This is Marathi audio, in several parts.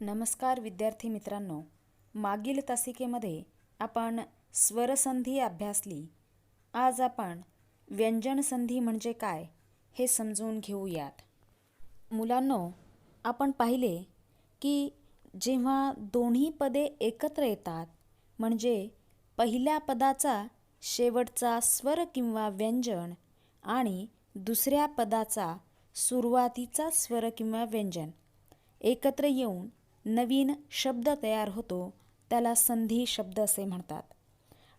नमस्कार विद्यार्थी मित्रांनो, मागील तासिकेमध्ये आपण स्वरसंधी अभ्यासली. आज आपण व्यंजनसंधी म्हणजे काय हे समजून घेऊयात. मुलांनो, आपण पाहिले की जेव्हा दोन्ही पदे एकत्र येतात म्हणजे पहिल्या पदाचा शेवटचा स्वर किंवा व्यंजन आणि दुसऱ्या पदाचा सुरुवातीचा स्वर किंवा व्यंजन एकत्र येऊन नवीन शब्द तयार होतो, त्याला संधी शब्द असे म्हणतात.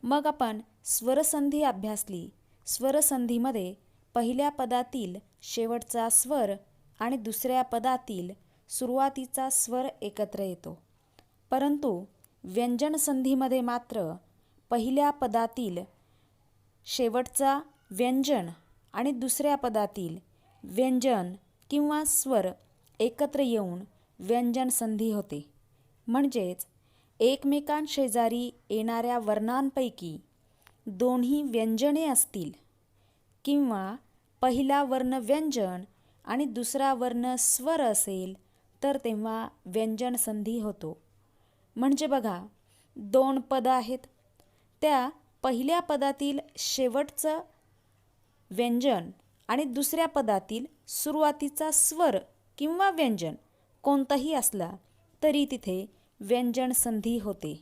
मग आपण स्वरसंधी अभ्यासली. स्वरसंधीमध्ये पहिल्या पदातील शेवटचा स्वर आणि दुसऱ्या पदातील सुरुवातीचा स्वर एकत्र येतो. परंतु व्यंजनसंधीमध्ये मात्र पहिल्या पदातील शेवटचा व्यंजन आणि दुसऱ्या पदातील व्यंजन किंवा स्वर एकत्र येऊन व्यंजनसंधी होते. म्हणजेच एकमेकांशेजारी येणाऱ्या वर्णांपैकी दोन्ही व्यंजने असतील किंवा पहिला वर्ण व्यंजन आणि दुसरा वर्ण स्वर असेल तर तेव्हा व्यंजनसंधी होतो. म्हणजे बघा, दोन पदं आहेत, त्या पहिल्या पदातील शेवटचं व्यंजन आणि दुसऱ्या पदातील सुरुवातीचा स्वर किंवा व्यंजन कोणताही असला तरी तिथे व्यंजनसंधी होते.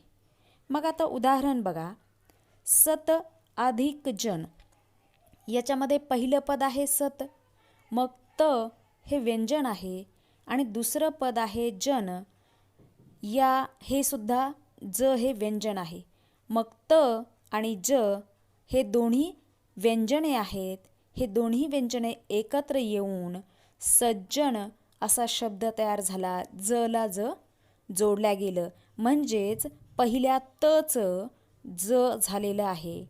मग आता उदाहरण बघा, सत अधिक जन. याच्यामध्ये पहिलं पद आहे सत, मग त हे व्यंजन आहे आणि दुसरं पद आहे जन, हे सुद्धा ज हे व्यंजन आहे. मग त आणि ज हे दोन्ही व्यंजने आहेत. हे दोन्ही व्यंजने एकत्र येऊन सज्जन असा शब्द तयार झाला. ज ला ज जोडल्या गेलं म्हणजेच पहिल्या तचं ज झालेलं आहे.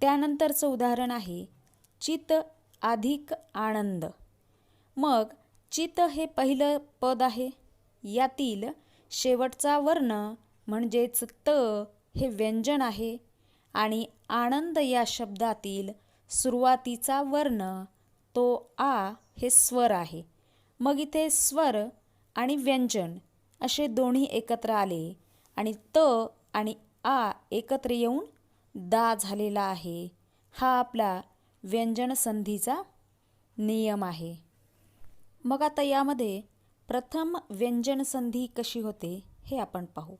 त्यानंतरचं उदाहरण आहे चित अधिक आनंद. मग चित हे पहिलं पद आहे, यातील शेवटचा वर्ण म्हणजेच त हे व्यंजन आहे आणि आनंद या शब्दातील सुरुवातीचा वर्ण तो आ हे स्वर आहे. मग इथे स्वर आणि व्यंजन असे दोन्ही एकत्र आले आणि त आणि आ एकत्र येऊन दा झालेला आहे. हा आपला व्यंजनसंधीचा नियम आहे. मग आता यामध्ये प्रथम व्यंजनसंधी कशी होते हे आपण पाहू.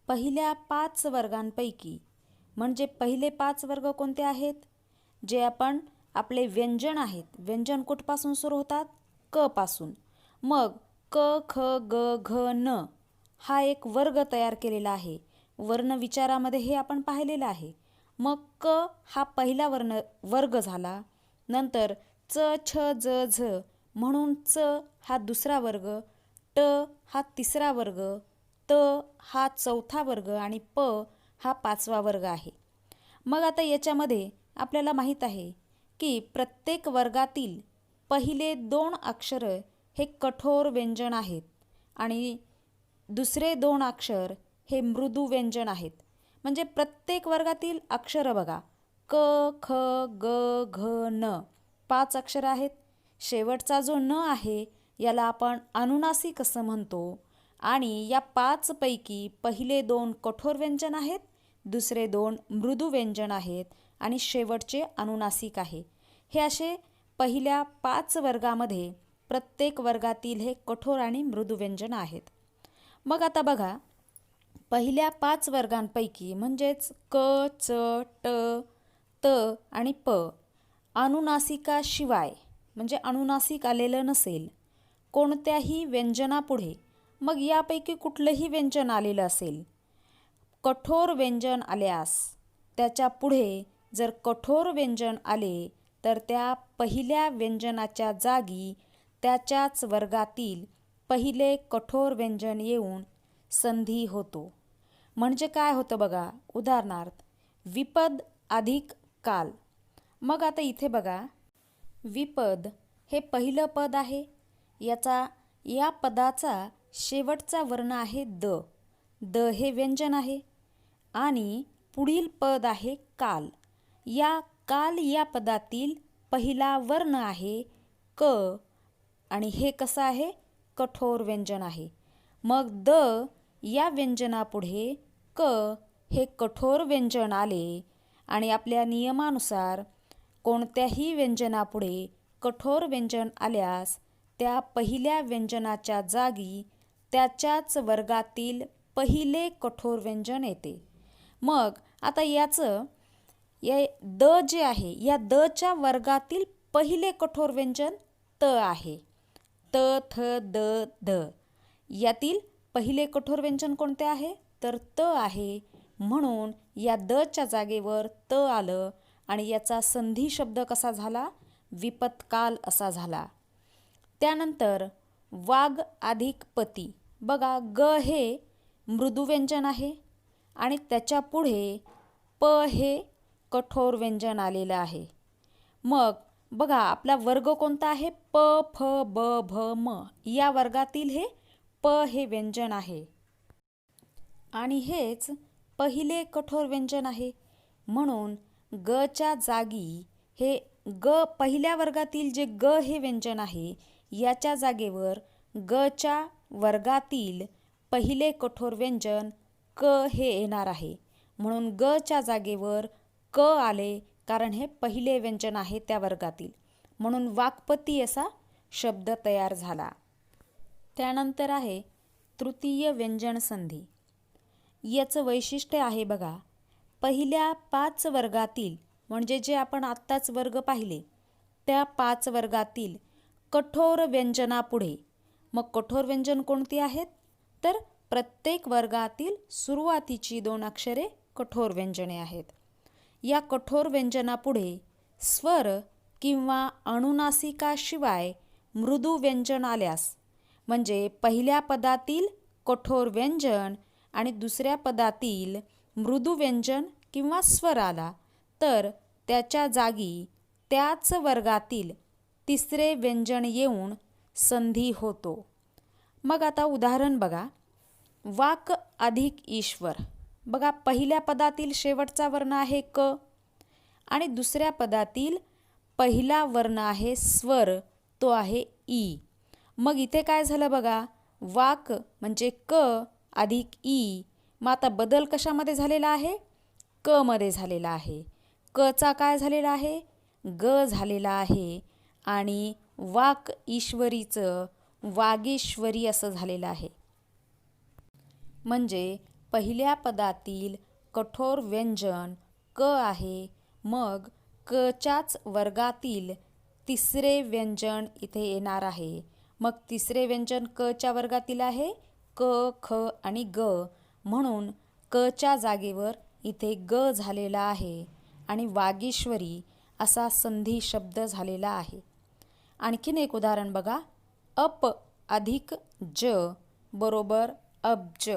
पहिल्या 5 वर्गांपैकी म्हणजे पहिले 5 वर्ग कोणते आहेत? जे आपण आपले व्यंजन आहेत. व्यंजन कुठपासून सुरू होतात? क पासून. मग क ख ग घ न हा एक वर्ग तयार केलेला आहे. वर्ण विचारामध्ये हे आपण पाहिलेलं आहे. मग क हा पहिला वर्ग झाला. नंतर च छ ज झ म्हणून च हा दुसरा वर्ग, ट हा तिसरा वर्ग, त हा चौथा वर्ग आणि प हा 5वा वर्ग आहे. मग आता याच्यामध्ये आपल्याला माहीत आहे की प्रत्येक वर्गातील पहिले 2 अक्षर हे कठोर व्यंजन आहेत आणि दुसरे 2 अक्षर हे मृदू व्यंजन आहेत. म्हणजे प्रत्येक वर्गातील अक्षर बघा, क ख ग घ न 5 अक्षर आहेत. शेवटचा जो न आहे याला आपण अनुनासिक असं म्हणतो आणि या 5 पैकी पहिले 2 कठोर व्यंजन आहेत, दुसरे 2 मृदू व्यंजन आहेत आणि शेवटचे अनुनासिक आहे. हे असे पहिल्या 5 वर्गामध्ये प्रत्येक वर्गातील हे कठोर आणि मृदू व्यंजन आहेत. मग आता बघा, पहिल्या 5 वर्गांपैकी म्हणजेच क च ट त आणि प अनुनासिकाशिवाय म्हणजे अनुनासिक आलेलं नसेल कोणत्याही व्यंजनापुढे, मग यापैकी कुठलंही व्यंजन आलेलं असेल, कठोर व्यंजन आल्यास त्याच्या पुढे जर कठोर व्यंजन आले तर त्या पहिल्या व्यंजनाच्या जागी त्याच्याच वर्गातील पहिले कठोर व्यंजन येऊन संधी होतो. म्हणजे काय होतं बघा, उदाहरणार्थ विपद अधिक काल. मग आता इथे बघा, विपद हे पहिलं पद आहे. या पदाचा शेवटचा वर्ण आहे द. द हे व्यंजन आहे आणि पुढील पद आहे काल. काल या पदातील पहिला वर्ण आहे क आणि हे कसं आहे? कठोर व्यंजन आहे. मग द या व्यंजनापुढे क हे कठोर व्यंजन आले आणि आपल्या नियमानुसार कोणत्याही व्यंजनापुढे कठोर व्यंजन आल्यास त्या पहिल्या व्यंजनाच्या जागी त्याच्याच वर्गातील पहिले कठोर व्यंजन येते. मग आता याचं द जे आहे या दच्या वर्गातील पहिले कठोर व्यंजन त आहे. त थ द ध यातील पहिले कठोर व्यंजन कोणते आहे तर त आहे. म्हणून या दच्या जागेवर त आलं आणि याचा संधी शब्द कसा झाला विपत्काल असा झाला. त्यानंतर वाघ अधिक पती. बघा ग हे मृदू व्यंजन आहे आणि त्याच्या पुढे प हे कठोर व्यंजन आलेलं आहे. मग बघा आपला वर्ग कोणता आहे प फ ब भ म या वर्गातील हे प हे व्यंजन आहे आणि हेच पहिले कठोर व्यंजन आहे. म्हणून ग च्या जागी हे ग पहिल्या वर्गातील जे ग हे व्यंजन आहे याच्या जागेवर ग च्या वर्गातील पहिले कठोर व्यंजन क हे येणार आहे. म्हणून ग च्या जागेवर क आले कारण हे पहिले व्यंजन आहे त्या वर्गातील. म्हणून वाक्पती असा शब्द तयार झाला. त्यानंतर आहे तृतीय व्यंजन संधी. याचं वैशिष्ट्य आहे बघा पहिल्या 5 वर्गातील म्हणजे जे आपण आत्ताच वर्ग पाहिले त्या 5 वर्गातील कठोर व्यंजनापुढे मग कठोर व्यंजन कोणती आहेत तर प्रत्येक वर्गातील सुरुवातीची 2 अक्षरे कठोर व्यंजने आहेत. या कठोर व्यंजनापुढे स्वर किंवा अनुनासिकाशिवाय मृदू व्यंजन आल्यास म्हणजे पहिल्या पदातील कठोर व्यंजन आणि दुसऱ्या पदातील मृदू व्यंजन किंवा स्वर आला तर त्याच्या जागी त्याच वर्गातील तिसरे व्यंजन येऊन संधी होतो. मग आता उदाहरण बघा वाक अधिक ईश्वर. बघा पहिल्या पदातील शेवटचा वर्ण आहे क आणि दुसऱ्या पदातील पहिला वर्ण आहे स्वर तो आहे ई. मग इथे काय झालं बघा वाक म्हणजे क अधिक ई. मग आता बदल कशामध्ये झालेला आहे क मध्ये झालेला आहे. क चा काय झालेला आहे ग झालेला आहे आणि वाक ईश्वरीचं वागीश्वरी असं झालेलं आहे. म्हणजे पहिल्या पदातील कठोर व्यंजन क आहे. मग क च्याच वर्गातील तिसरे व्यंजन इथे येणार आहे. मग तिसरे व्यंजन क च्या वर्गातील आहे क ख आणि ग. म्हणून क च्या जागेवर इथे ग झालेला आहे आणि वागीश्वरी असा संधी शब्द झालेला आहे. आणखीन एक उदाहरण बघा अप अधिक ज बरोबर अब्ज.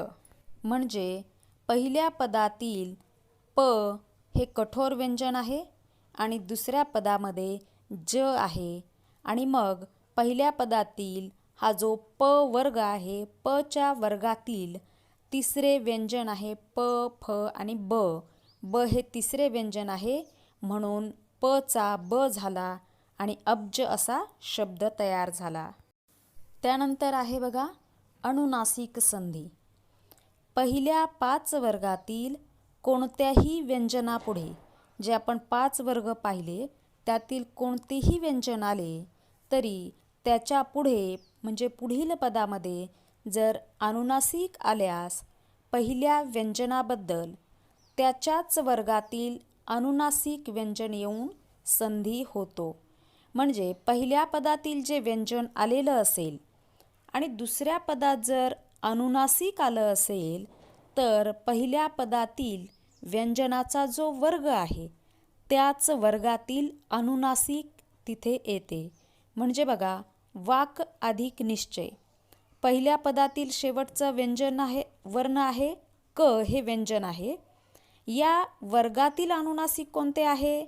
म्हणजे पहिल्या पदातील प हे कठोर व्यंजन आहे आणि दुसऱ्या पदामध्ये ज आहे आणि मग पहिल्या पदातील हा जो प वर्ग आहे प च्या वर्गातील तिसरे व्यंजन आहे प फ आणि ब. ब हे तिसरे व्यंजन आहे म्हणून प चा ब झाला आणि अब्ज असा शब्द तयार झाला. त्यानंतर आहे बघा अनुनासिक संधी. पहिल्या 5 वर्गातील कोणत्याही व्यंजनापुढे जे आपण 5 वर्ग पाहिले त्यातील कोणतेही व्यंजन आले तरी त्याच्या पुढे म्हणजे पुढील पदामध्ये जर अनुनासिक आल्यास पहिल्या व्यंजनाबद्दल त्याच्याच वर्गातील अनुनासिक व्यंजन येऊन संधी होतो. म्हणजे पहिल्या पदातील जे व्यंजन आलेलं असेल आणि दुसऱ्या पदात जर अनुनासिक आलं असेल तर पहिल्या पदातील व्यंजनाचा जो वर्ग आहे त्याच वर्गातील अनुनासिक तिथे येते. म्हणजे बघा वाक अधिक निश्चय. पहिल्या पदातील शेवटचं व्यंजन आहे वर्ण आहे क हे व्यंजन आहे. या वर्गातील अनुनासिक कोणते आहे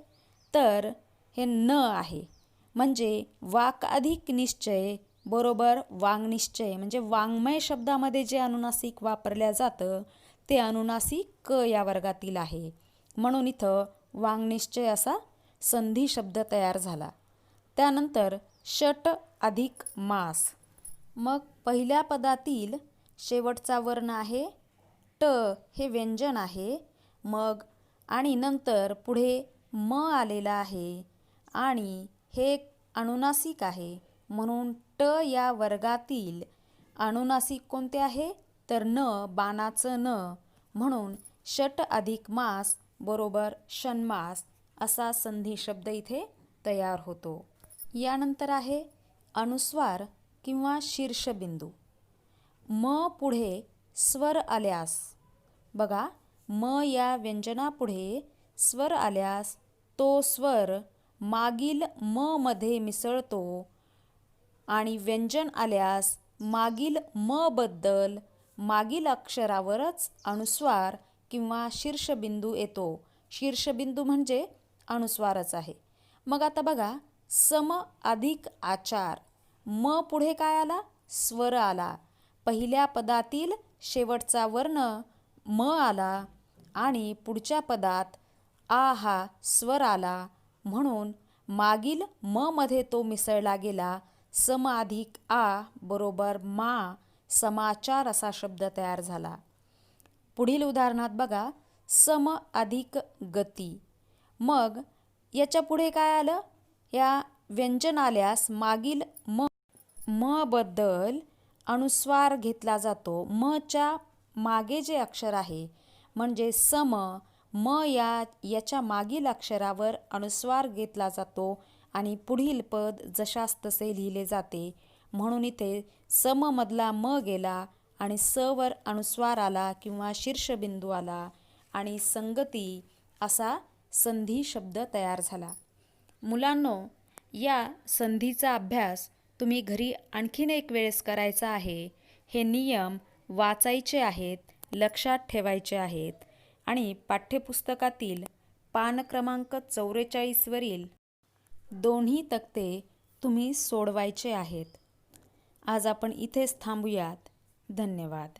तर हे न आहे. म्हणजे वाक अधिक निश्चय बरोबर वाङ्निश्चय. म्हणजे वाङ्मय शब्दामध्ये जे अनुनासिक वापरल्या जातं ते अनुनासिक क या वर्गातील आहे. म्हणून इथं वाङ्निश्चय असा संधी शब्द तयार झाला. त्यानंतर षट अधिक मास. मग पहिल्या पदातील शेवटचा वर्ण आहे ट, हे व्यंजन आहे. मग आणि नंतर पुढे म आलेला आहे आणि हे एक अनुनासिक आहे. म्हणून ट या वर्गातील अनुनासिक कोणते आहे तर न, बाणाचं न. म्हणून षट अधिक मास बरोबर षण्मास असा संधी शब्द इथे तयार होतो. यानंतर आहे अनुस्वार किंवा शीर्षबिंदू. म पुढे स्वर आल्यास, बघा म या व्यंजनापुढे स्वर आल्यास तो स्वर मागील म मध्ये मिसळतो आणि व्यंजन आल्यास मागील म बद्दल मागील अक्षरावरच अनुस्वार किंवा शीर्षबिंदू येतो. शीर्षबिंदू म्हणजे अनुस्वारच आहे. मग आता बघा सम अधिक आचार. म पुढे काय आला स्वर आला. पहिल्या पदातील शेवटचा वर्ण म आला आणि पुढच्या पदात आ हा स्वर आला. म्हणून मागील म मध्ये तो मिसळला गेला. सम अधिक आ बरोबर मा, समाचार असा शब्द तयार झाला. पुढील उदाहरणात बघा सम अधिक गती. मग याच्या पुढे काय आलं, या व्यंजन आल्यास मागील म बद्दल अनुस्वार घेतला जातो. म च्या मागे जे अक्षर आहे म्हणजे सम, म याच्या मागील अक्षरावर अनुस्वार घेतला जातो आणि पुढील पद जशास तसे लिहिले जाते. म्हणून इथे सम मधला म गेला आणि स वर अनुस्वार आला किंवा शीर्षबिंदू आला आणि संगती असा संधी शब्द तयार झाला. मुलांनो, या संधीचा अभ्यास तुम्ही घरी आणखीन एक वेळेस करायचा आहे. हे नियम वाचायचे आहेत, लक्षात ठेवायचे आहेत आणि पाठ्यपुस्तकातील पान क्रमांक 44 वरील दोन्ही तक्ते तुम्ही सोडवायचे आहेत. आज आपण इथेच थांबूयात. धन्यवाद.